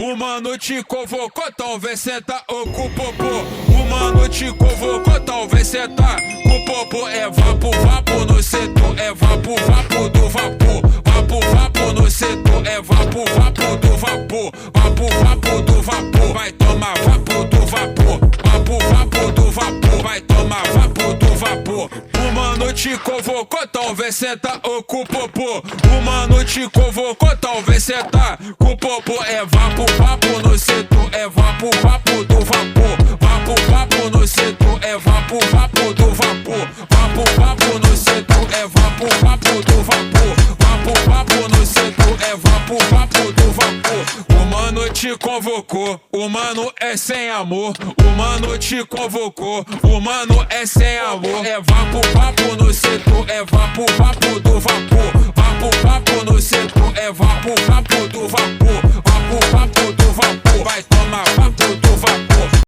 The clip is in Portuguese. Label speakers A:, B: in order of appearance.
A: O mano te convocou, talvez senta ou com o popô. O mano te convocou, talvez senta com o popô. É vapo, vapo no setor, é vapo, vapo do vapor. Vapo, vapo no setor, é vapo, vapo do vapor. Vapo, vapo do vapor, vai tomar vapo do vapor. Vapo, vapo do vapor, vai tomar vapo do vapor. O mano te convocou, talvez senta ou com o popô. O mano te convocou, talvez senta com o popô. É vapo, vapo no setor, é vapo, vapo do vapor. Vapo, vapo no setor, é vapo, vapo do vapor. Vapo, vapo no setor, é vapo, vapo do vapor. Vapo, vapo no setor, é vapo, vapo do vapor. O mano te convocou, o mano é sem amor. O mano te convocou, o mano é sem amor. É vapo, vapo no setor, é vapo, vapo do vapor. Vapo, vapo no setor, é vapo, vapo do vapor. Vapo, vapo do vapor.